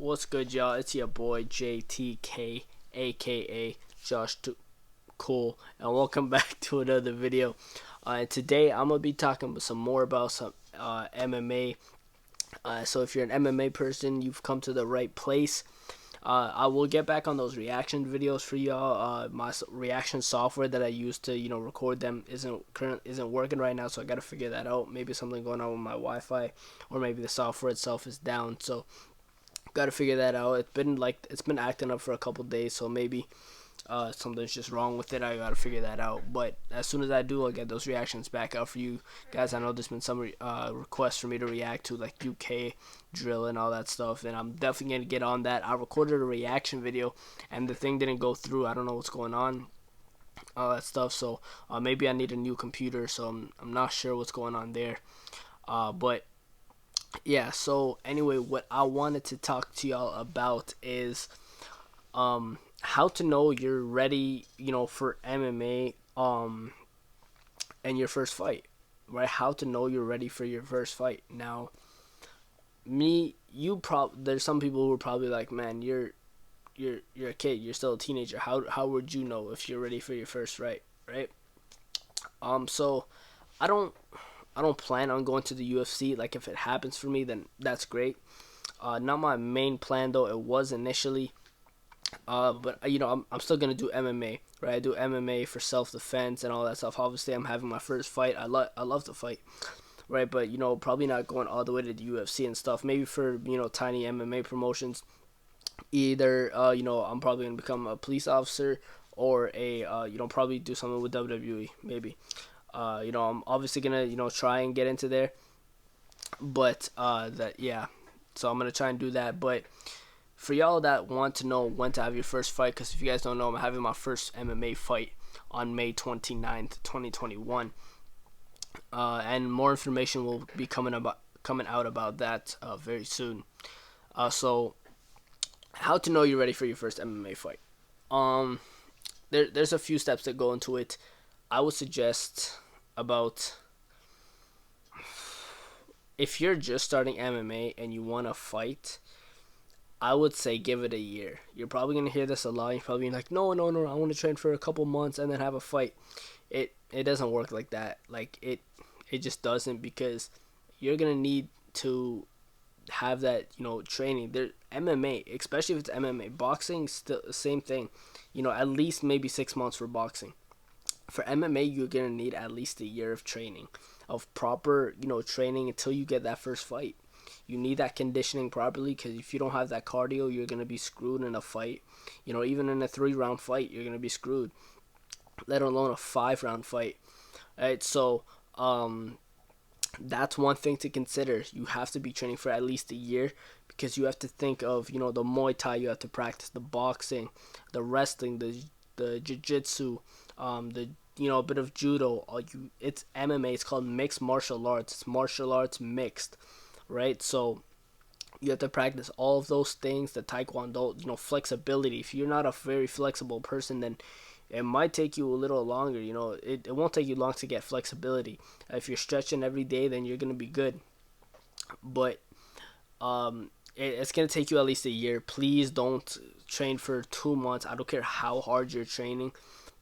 What's good, y'all? It's your boy JTK, aka Josh Cool, and welcome back to another video. And today I'm gonna be talking some more about some MMA. So if you're an MMA person, you've come to the right place. I will get back on those reaction videos for y'all. My reaction software that I use to record them isn't working right now, so I gotta figure that out. Maybe something going on with my Wi-Fi, or maybe the software itself is down. So gotta figure that out. It's been acting up for a couple days, so maybe something's just wrong with it. I gotta figure that out. But as soon as I do, I'll get those reactions back out for you guys. I know there's been some requests for me to react to, like UK drill and all that stuff, and I'm definitely gonna get on that. I recorded a reaction video, and the thing didn't go through. I don't know what's going on, all that stuff. So maybe I need a new computer. So I'm not sure what's going on there. But yeah, so anyway, what I wanted to talk to y'all about is how to know you're ready, for MMA and your first fight, right? How to know you're ready for your first fight. Now, there's some people who are probably like, man, you're a kid, you're still a teenager. How would you know if you're ready for your first fight, right? So I don't I don't plan on going to the UFC. Like, if it happens for me, then that's great. Not my main plan though. It was initially, but I'm still gonna do MMA, right? I do MMA for self defense and all that stuff. Obviously, I'm having my first fight. I love to fight, right? But probably not going all the way to the UFC and stuff. Maybe for tiny MMA promotions. Either I'm probably gonna become a police officer, or a probably do something with WWE maybe. I'm obviously gonna try and get into there, but that yeah. So I'm gonna try and do that. But for y'all that want to know when to have your first fight, because if you guys don't know, I'm having my first MMA fight on May 29th, 2021, and more information will be coming out about that very soon. So how to know you're ready for your first MMA fight? Um, there's a few steps that go into it. I would suggest about, if you're just starting MMA and you want to fight, I would say give it a year. You're probably gonna hear this a lot. You're probably like, no, no, no, I want to train for a couple months and then have a fight. It doesn't work like that. Like it just doesn't, because you're gonna need to have that training. There MMA, especially if it's MMA, boxing still the same thing. At least maybe 6 months for boxing. For MMA, you're gonna need at least a year of training, of proper training until you get that first fight. You need that conditioning properly, because if you don't have that cardio, you're gonna be screwed in a fight. Even in a 3-round fight, you're gonna be screwed. Let alone a 5-round fight. Right, so that's one thing to consider. You have to be training for at least a year, because you have to think of the Muay Thai you have to practice, the boxing, the wrestling, the jiu-jitsu, the a bit of judo. It's MMA. It's called mixed martial arts. It's martial arts mixed, right? So you have to practice all of those things. The taekwondo, flexibility. If you're not a very flexible person, then it might take you a little longer. It won't take you long to get flexibility. If you're stretching every day, then you're gonna be good. But it's gonna take you at least a year. Please don't train for 2 months. I don't care how hard you're training.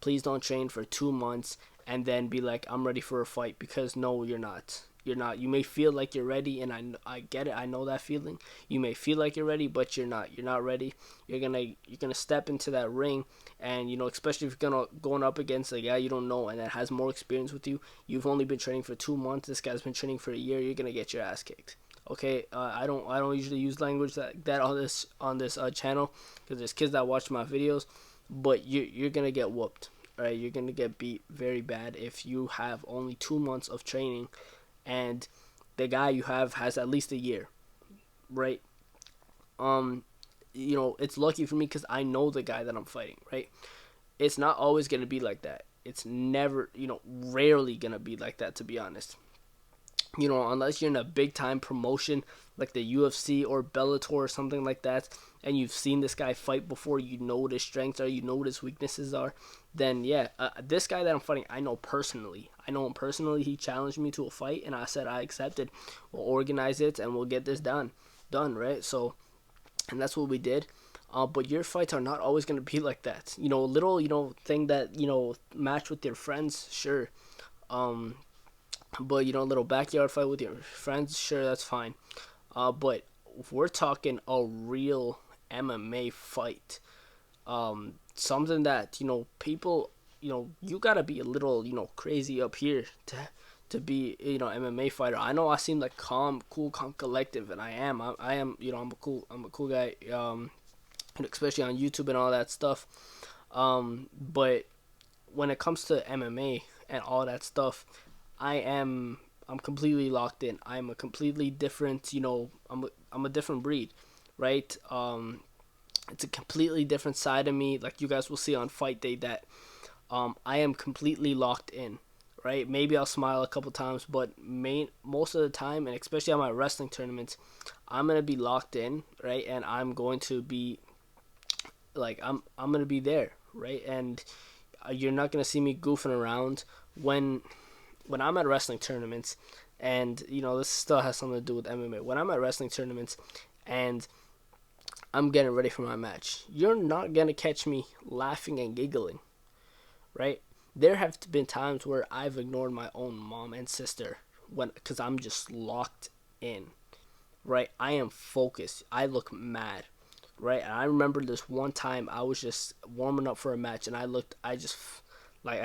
Please don't train for 2 months and then be like, I'm ready for a fight, because no, you're not. You're not. You may feel like you're ready, and I get it. I know that feeling. You may feel like you're ready, but you're not. You're not ready. You're gonna step into that ring, and especially if you're going up against a guy you don't know and that has more experience with you. You've only been training for 2 months. This guy's been training for a year. You're gonna get your ass kicked. Okay, I don't usually use language that on this channel, because there's kids that watch my videos, but you're gonna get whooped. Right, you're gonna get beat very bad if you have only 2 months of training, and the guy you have has at least a year, right? It's lucky for me, because I know the guy that I'm fighting, right? It's not always gonna be like that. It's never, rarely gonna be like that, to be honest. Unless you're in a big time promotion like the UFC or Bellator or something like that, and you've seen this guy fight before, you know what his strengths are, you know what his weaknesses are, then yeah, this guy that I'm fighting, I know personally. I know him personally. He challenged me to a fight, and I said I accepted. We'll organize it, and we'll get this done, right? So and that's what we did. But your fights are not always gonna be like that. Little thing that match with your friends, sure. Um, but little backyard fight with your friends, sure, that's fine. But if we're talking a real MMA fight, something that people, you gotta be a little crazy up here to be MMA fighter. I know I seem like calm, cool, calm, collective, and I am. I am. I'm a cool guy. Especially on YouTube and all that stuff. But when it comes to MMA and all that stuff, I'm completely locked in. I'm a completely different. I'm a different breed, right? It's a completely different side of me. Like you guys will see on fight day that I am completely locked in, right? Maybe I'll smile a couple times, but most of the time, and especially on my wrestling tournaments, I'm gonna be locked in, right? And I'm going to be like I'm gonna be there, right? And you're not gonna see me goofing around when I'm at wrestling tournaments, and this still has something to do with MMA. When I'm at wrestling tournaments, and I'm getting ready for my match, you're not gonna catch me laughing and giggling, right? There have been times where I've ignored my own mom and sister because I'm just locked in, right? I am focused. I look mad, right? And I remember this one time I was just warming up for a match, and I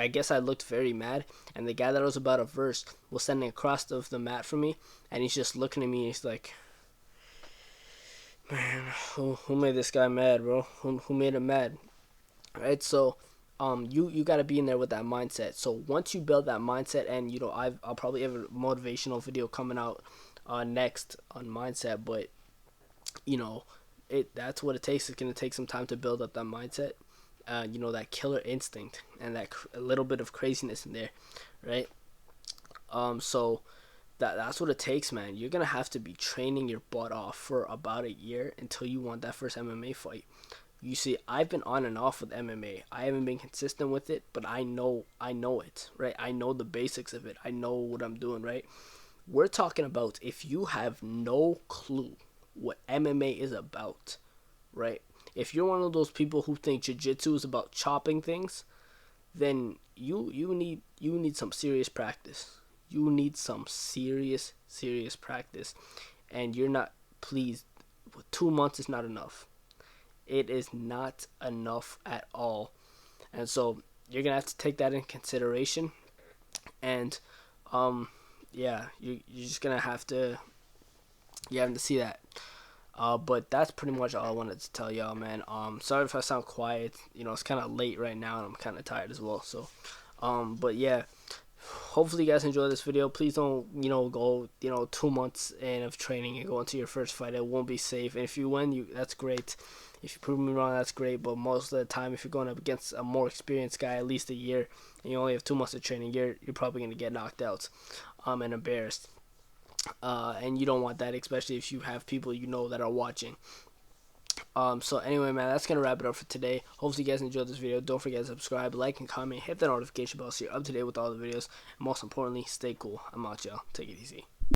guess I looked very mad, and the guy that I was about to verse was standing across the mat from me, and he's just looking at me, and he's like, man, who made this guy mad, bro? Who made him mad, right? So, you got to be in there with that mindset. So once you build that mindset, and I'll probably have a motivational video coming out next on mindset, but that's what it takes. It's gonna take some time to build up that mindset, that killer instinct and that a little bit of craziness in there, right? So that's what it takes, man. You're gonna have to be training your butt off for about a year until you want that first MMA fight. You see, I've been on and off with MMA. I haven't been consistent with it, but I know it, right? I know the basics of it. I know what I'm doing, right? We're talking about if you have no clue what MMA is about, right? If you're one of those people who think jiu-jitsu is about chopping things, then you need some serious practice. You need some serious practice, and you're not pleased. 2 months is not enough. It is not enough at all, and so you're gonna have to take that in consideration. And yeah, you're just gonna have to see that. But that's pretty much all I wanted to tell y'all, man. Sorry if I sound quiet. It's kind of late right now, and I'm kind of tired as well. So, but yeah, hopefully you guys enjoy this video. Please don't, go, 2 months in of training and go into your first fight. It won't be safe. And if you win, that's great. If you prove me wrong, that's great. But most of the time, if you're going up against a more experienced guy, at least a year, and you only have 2 months of training, you're probably gonna get knocked out, and embarrassed. And you don't want that, especially if you have people that are watching. So anyway, man, that's gonna wrap it up for today. Hopefully you guys enjoyed this video. Don't forget to subscribe, like, and comment. Hit that notification bell so you're up to date with all the videos. And most importantly, stay cool. I'm out, y'all. Take it easy.